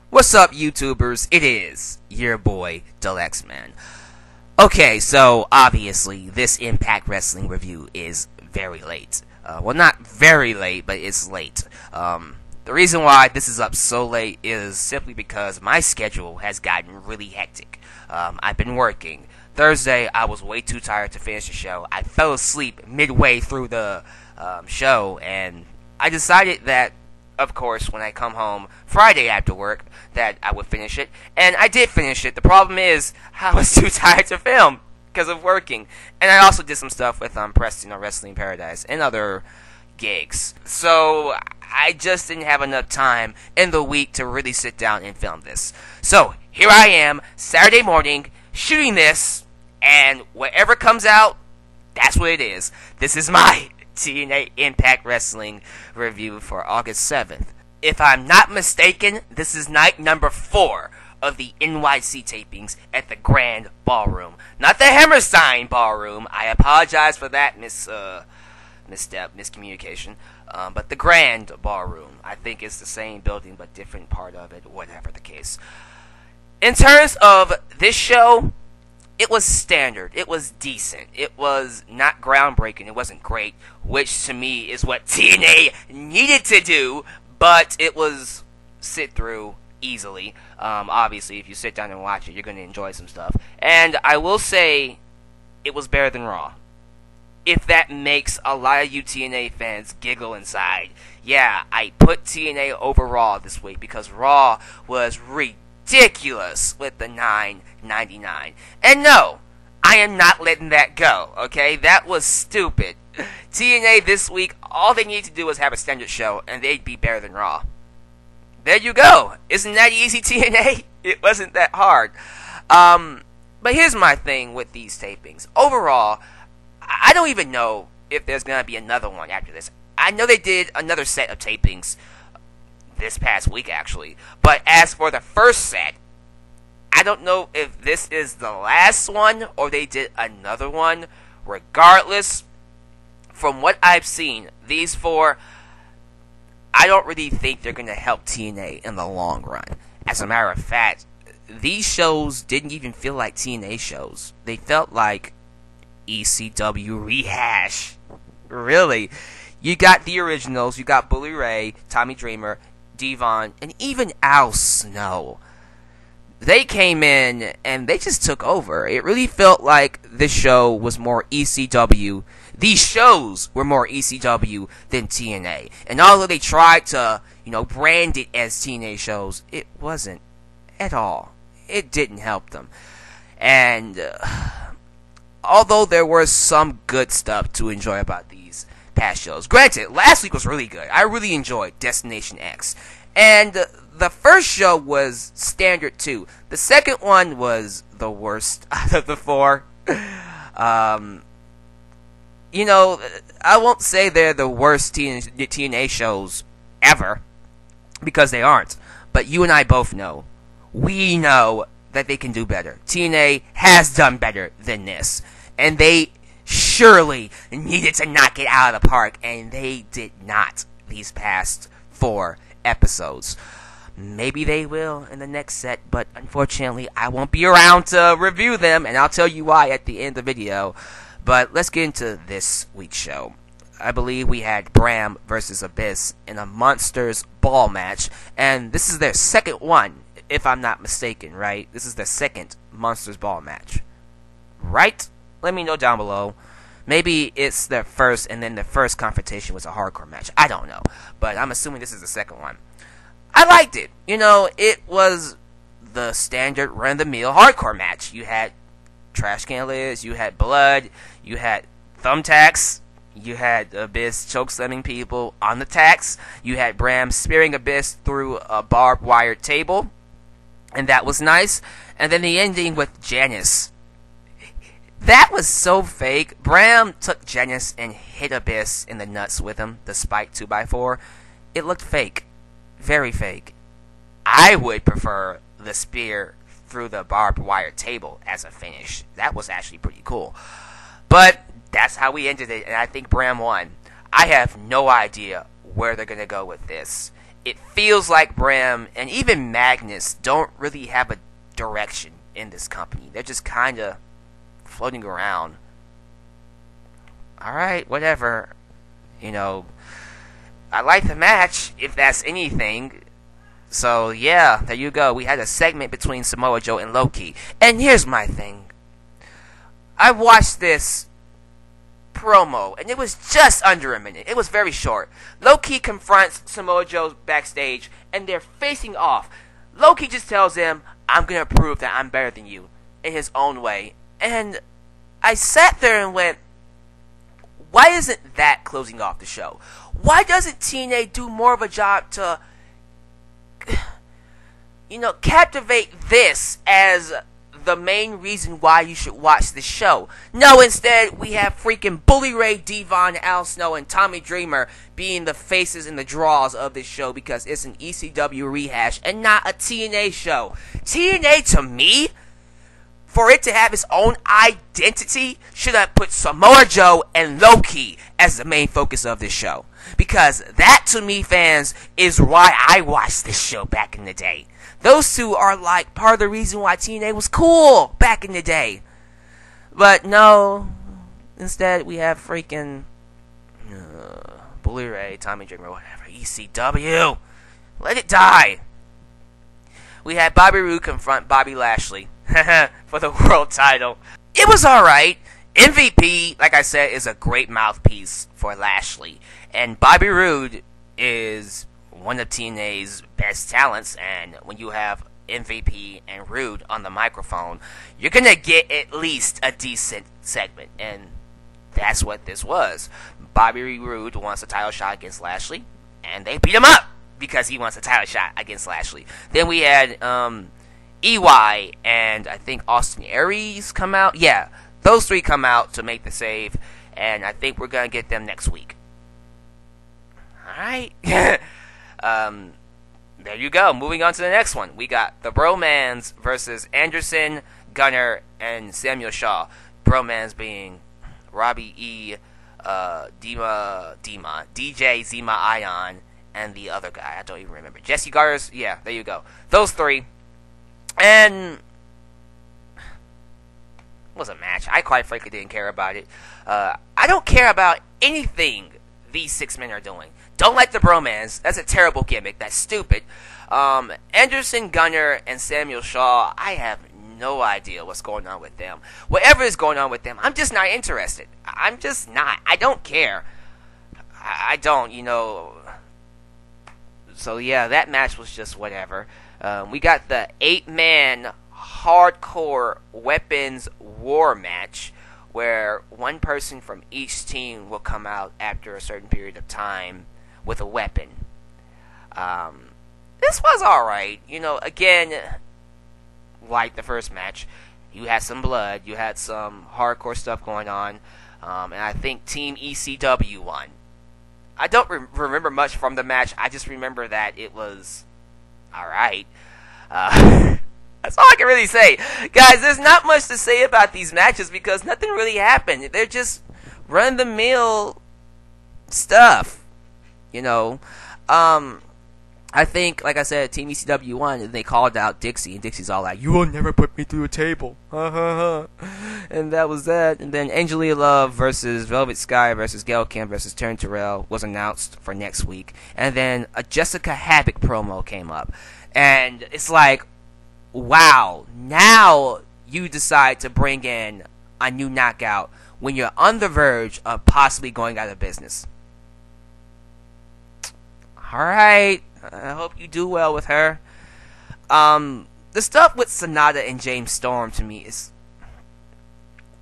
What's up, YouTubers? It is your boy, Deluxe Man. Okay, so obviously this Impact Wrestling review is very late. Well, not very late, but it's late. The reason why this is up so late is simply because my schedule has gotten really hectic. I've been working. Thursday, I was way too tired to finish the show. I fell asleep midway through the show, and I decided that, of course, when I come home Friday after work, that I would finish it. And I did finish it. The problem is, I was too tired to film because of working. And I also did some stuff with Preston on Wrestling Paradise and other gigs. So I just didn't have enough time in the week to really sit down and film this. So here I am, Saturday morning, shooting this, and whatever comes out, that's what it is. This is my TNA Impact Wrestling review for August 7th. If I'm not mistaken, this is night number 4 of the NYC tapings at the Grand Ballroom. Not the Hammerstein Ballroom. I apologize for that miscommunication. But the Grand Ballroom. I think it's the same building but different part of it, whatever the case. In terms of this show, it was standard. It was decent. It was not groundbreaking. It wasn't great, which to me is what TNA needed to do, but it was sit through easily. Obviously, if you sit down and watch it, you're going to enjoy some stuff. And I will say, it was better than Raw. If that makes a lot of you TNA fans giggle inside. Yeah, I put TNA over Raw this week because Raw was ridiculous with the $9.99. And no, I am not letting that go, okay? That was stupid. TNA this week, all they need to do is have a standard show, and they'd be better than Raw. There you go. Isn't that easy, TNA? It wasn't that hard. But here's my thing with these tapings. Overall, I don't even know if there's going to be another one after this. I know they did another set of tapings this past week, actually. But as for the first set, I don't know if this is the last one or they did another one. Regardless, from what I've seen, these 4, I don't really think they're going to help TNA in the long run. As a matter of fact, these shows didn't even feel like TNA shows. They felt like ECW rehash. Really. You got the originals, you got Bully Ray, Tommy Dreamer, Devon, and even Al Snow. They came in and they just took over. It really felt like this show was more ECW. These shows were more ECW than TNA. And although they tried to, brand it as TNA shows, it wasn't at all. It didn't help them. And although there was some good stuff to enjoy about these past shows. Granted, last week was really good. I really enjoyed Destination X. And the first show was standard too. The second one was the worst out of the 4. I won't say they're the worst TNA shows ever, because they aren't. But you and I both know. We know that they can do better. TNA has done better than this. And they surely needed to knock it out of the park, and they did not these past 4 episodes. Maybe they will in the next set, but unfortunately I won't be around to review them, and I'll tell you why at the end of the video. But let's get into this week's show. I believe we had Bram versus Abyss in a Monsters Ball match, and this is their second one, if I'm not mistaken, right? This is their second Monsters Ball match, right? Let me know down below. Maybe it's their first, and then the first confrontation was a hardcore match. I don't know. But I'm assuming this is the second one. I liked it. It was the standard run-of-the-mill hardcore match. You had trash can lids, you had blood, you had thumbtacks, you had Abyss chokeslamming people on the tacks, you had Bram spearing Abyss through a barbed wire table, and that was nice. And then the ending with Janice. That was so fake. Bram took Janice and hit Abyss in the nuts with him, the spiked 2x4. It looked fake. Very fake. I would prefer the spear through the barbed wire table as a finish. That was actually pretty cool. But that's how we ended it, and I think Bram won. I have no idea where they're going to go with this. it feels like Bram and even Magnus don't really have a direction in this company. They're just kind of floating around. Alright, whatever. You know, I like the match, if that's anything. So, yeah, there you go. We had a segment between Samoa Joe and Loki. And here's my thing. I watched this promo, and it was just under a minute. It was very short. Loki confronts Samoa Joe backstage, and they're facing off. Loki just tells him, I'm going to prove that I'm better than you, in his own way. And I sat there and went, why isn't that closing off the show? Why doesn't TNA do more of a job to, captivate this as the main reason why you should watch the show? No, instead, we have freaking Bully Ray, Devon, Al Snow, and Tommy Dreamer being the faces and the draws of this show because it's an ECW rehash and not a TNA show. TNA, to me, for it to have its own identity, should have put Samoa Joe and Loki as the main focus of this show. Because that, to me, fans, is why I watched this show back in the day. Those two are like part of the reason why TNA was cool back in the day. But no, instead we have freaking Bully Ray, Tommy Dreamer, whatever, ECW. Let it die. We had Bobby Roode confront Bobby Lashley for the world title. It was alright. MVP, like I said, is a great mouthpiece for Lashley. And Bobby Roode is one of TNA's best talents. And when you have MVP and Roode on the microphone, you're going to get at least a decent segment. And that's what this was. Bobby Roode wants a title shot against Lashley. And they beat him up because he wants a title shot against Lashley. Then we had EY and I think Austin Aries come out. Yeah, those three come out to make the save, and I think we're going to get them next week. Alright. There you go. Moving on to the next one. We got the Bromans versus Anderson, Gunner, and Samuel Shaw. Bromans being Robbie E., DJ Zima Ion, and the other guy. I don't even remember. Jesse Garters. Yeah, there you go. Those three. And it was a match. I quite frankly didn't care about it. I don't care about anything these six men are doing. Don't like the Bromans. That's a terrible gimmick. That's stupid. Anderson, Gunner, and Samuel Shaw, I have no idea what's going on with them. Whatever is going on with them, I'm just not interested. I'm just not. I don't care. I don't, So, yeah, that match was just whatever. We got the 8-man hardcore weapons war match where one person from each team will come out after a certain period of time with a weapon. This was alright. Again, like the first match, you had some blood, you had some hardcore stuff going on, and I think Team ECW won. I don't remember much from the match. I just remember that it was alright. That's all I can really say. Guys, there's not much to say about these matches because nothing really happened. They're just run-of-the-mill stuff. I think, like I said, Team ECW won, and they called out Dixie, and Dixie's all like, "You will never put me through a table." And that was that. And then Angelia Love versus Velvet Sky versus Gail Kim versus Taryn Terrell was announced for next week. And then a Jessica Havoc promo came up. And it's like, wow, now you decide to bring in a new knockout when you're on the verge of possibly going out of business. Alright, I hope you do well with her. The stuff with Sonata and James Storm to me is...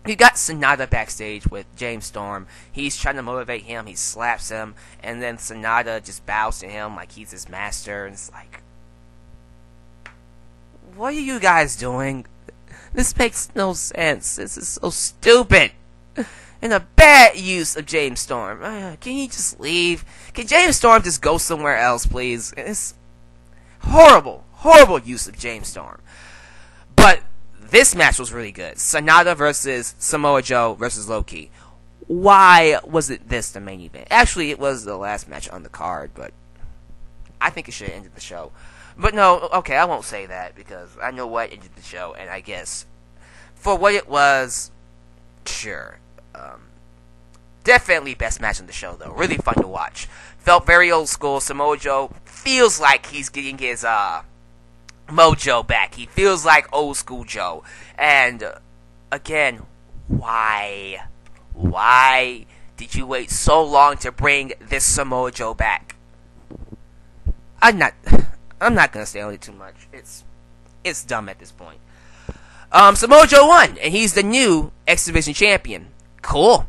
You got Sonata backstage with James Storm. He's trying to motivate him. He slaps him. And then Sonata just bows to him like he's his master. And it's like... What are you guys doing? This makes no sense. This is so stupid. And a bad use of James Storm. Can he just leave? Can James Storm just go somewhere else, please? It's horrible, horrible use of James Storm. But this match was really good. Sonata versus Samoa Joe versus Loki. Why wasn't this the main event? Actually, it was the last match on the card, but I think it should have ended the show. But no, okay, I won't say that because I know what ended the show, and I guess for what it was, sure. Definitely best match on the show, though. Really fun to watch. Felt very old school. Samoa Joe feels like he's getting his mojo back. He feels like old school Joe. And again, why? Why did you wait so long to bring this Samoa Joe back? I'm not gonna stay on it too much. It's dumb at this point. Samoa Joe won, and he's the new X Division champion. Cool.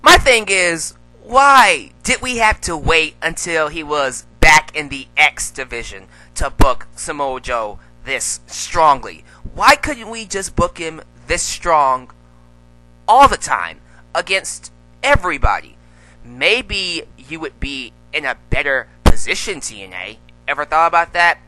My thing is, why did we have to wait until he was back in the X Division to book Samoa Joe this strongly? Why couldn't we just book him this strong all the time against everybody? Maybe you would be in a better position, TNA. Ever thought about that?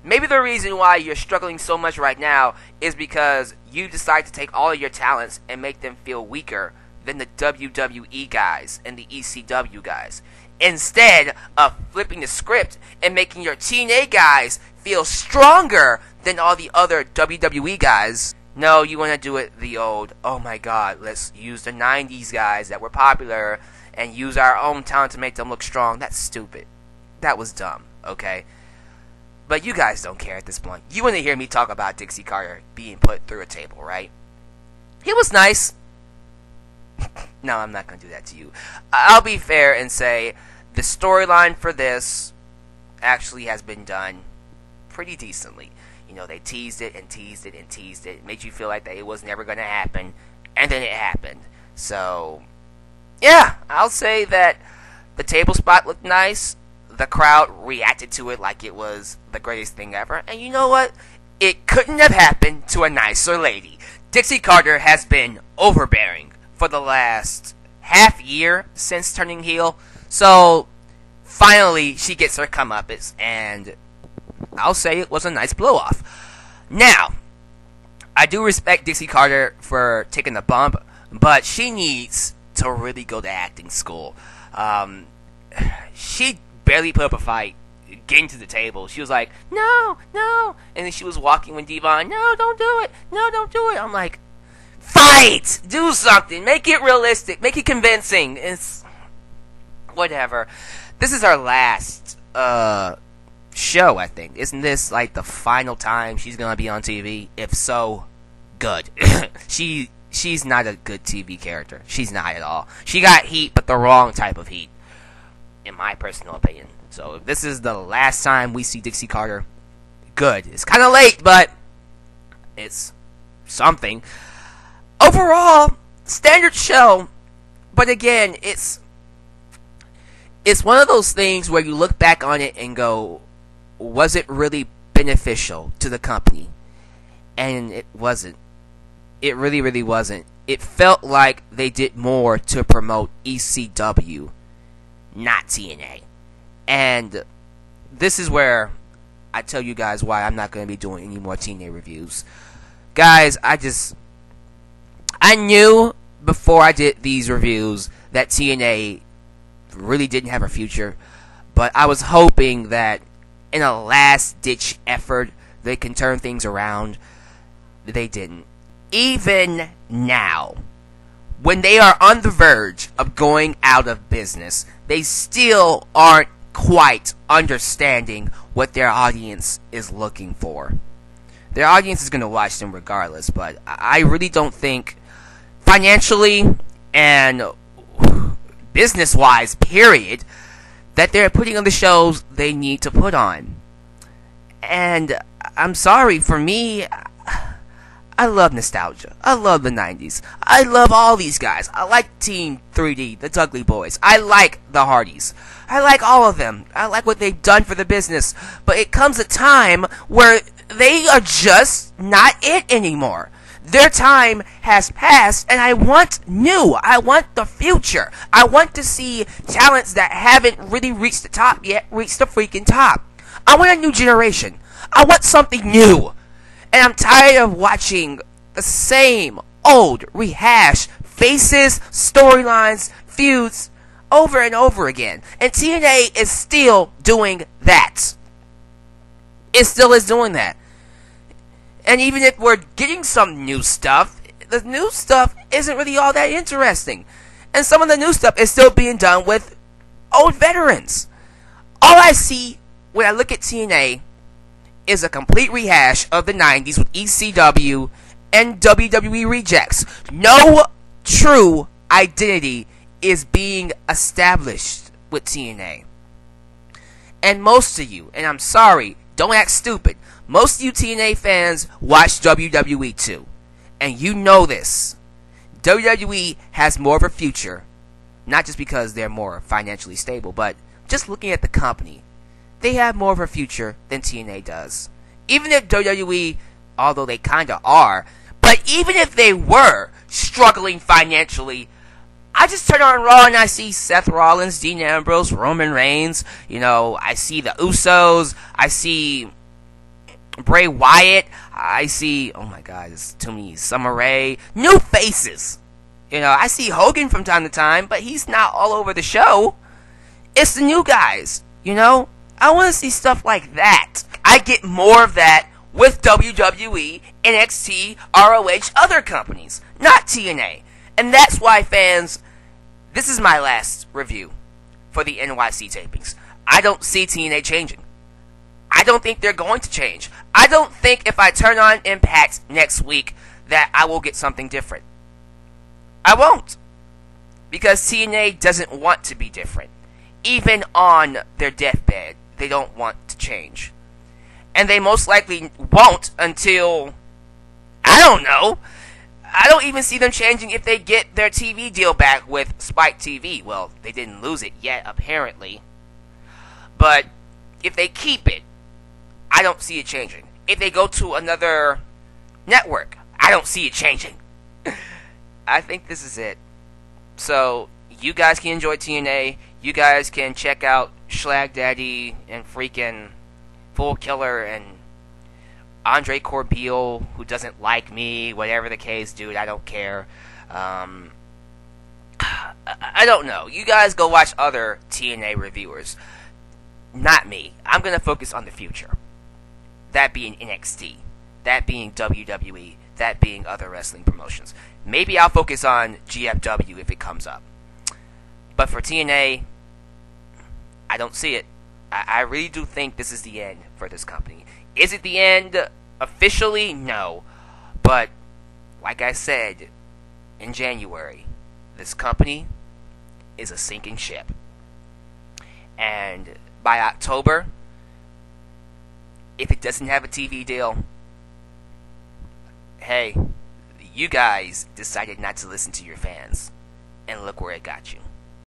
Maybe the reason why you're struggling so much right now is because you decide to take all of your talents and make them feel weaker than the WWE guys and the ECW guys, instead of flipping the script and making your TNA guys feel stronger than all the other WWE guys. No, you want to do it the old, oh my god, let's use the 90s guys that were popular and use our own talent to make them look strong. That's stupid. That was dumb, okay? But you guys don't care at this point. You want to hear me talk about Dixie Carter being put through a table, right? He was nice. No, I'm not going to do that to you. I'll be fair and say the storyline for this actually has been done pretty decently. You know, they teased it and teased it and teased it. It made you feel like that it was never going to happen. And then it happened. So, yeah, I'll say that the table spot looked nice. The crowd reacted to it like it was the greatest thing ever. And you know what? It couldn't have happened to a nicer lady. Dixie Carter has been overbearing for the last half year since turning heel. So, finally, she gets her comeuppance, and I'll say it was a nice blow-off. Now, I do respect Dixie Carter for taking the bump, but she needs to really go to acting school. She barely put up a fight getting to the table. She was like, no, no, and then she was walking when Devon, no, don't do it, no, don't do it. I'm like, fight! Do something. Make it realistic. Make it convincing. It's whatever. This is our last show, I think. Isn't this like the final time she's gonna be on TV? If so, good. She's not a good TV character. She's not at all. She got heat, but the wrong type of heat, in my personal opinion. So if this is the last time we see Dixie Carter, good. It's kind of late, but it's something. Overall, standard show, but again, it's one of those things where you look back on it and go, was it really beneficial to the company? And it wasn't. It really, really wasn't. It felt like they did more to promote ECW, not TNA. And this is where I tell you guys why I'm not going to be doing any more TNA reviews. Guys, I knew before I did these reviews that TNA really didn't have a future, but I was hoping that in a last-ditch effort they can turn things around. They didn't. Even now, when they are on the verge of going out of business, they still aren't quite understanding what their audience is looking for. Their audience is going to watch them regardless, but I really don't think financially and business-wise, period, that they're putting on the shows they need to put on. And I'm sorry, for me, I love nostalgia. I love the 90s. I love all these guys. I like Team 3D, the Dudley Boys. I like the Hardys. I like all of them. I like what they've done for the business. But it comes a time where they are just not it anymore. Their time has passed, and I want new. I want the future. I want to see talents that haven't really reached the top yet reach the freaking top. I want a new generation. I want something new. And I'm tired of watching the same old rehash faces, storylines, feuds over and over again. And TNA is still doing that. It still is doing that. And even if we're getting some new stuff, the new stuff isn't really all that interesting. And some of the new stuff is still being done with old veterans. All I see when I look at TNA is a complete rehash of the 90s with ECW and WWE rejects. No true identity is being established with TNA. And most of you, and I'm sorry, don't act stupid, most of you TNA fans watch WWE too. And you know this. WWE has more of a future, not just because they're more financially stable, but just looking at the company, they have more of a future than TNA does. Even if WWE, although they kinda are, but even if they were struggling financially, I just turn on Raw and I see Seth Rollins, Dean Ambrose, Roman Reigns, I see the Usos, I see Bray Wyatt, I see, oh my god, it's too many, Summer Rae, new faces. I see Hogan from time to time, but he's not all over the show. It's the new guys, I want to see stuff like that. I get more of that with WWE, NXT, ROH, other companies, not TNA. And that's why, fans, this is my last review for the NYC tapings. I don't see TNA changing. I don't think they're going to change. I don't think if I turn on Impact next week that I will get something different. I won't. Because TNA doesn't want to be different. Even on their deathbed, they don't want to change. And they most likely won't until, I don't know. I don't even see them changing if they get their TV deal back with Spike TV. Well, they didn't lose it yet, apparently. But if they keep it, I don't see it changing. If they go to another network, I don't see it changing. I think this is it. So, you guys can enjoy TNA. You guys can check out Schlag Daddy and freaking Full Killer and Andre Corbeil, who doesn't like me, whatever the case, dude, I don't care. I don't know. You guys go watch other TNA reviewers. Not me. I'm going to focus on the future. That being NXT. That being WWE. That being other wrestling promotions. Maybe I'll focus on GFW if it comes up. But for TNA, I don't see it. I really do think this is the end for this company. Is it the end officially? No. But, like I said, in January, this company is a sinking ship. And by October, if it doesn't have a TV deal, hey, you guys decided not to listen to your fans. And look where it got you.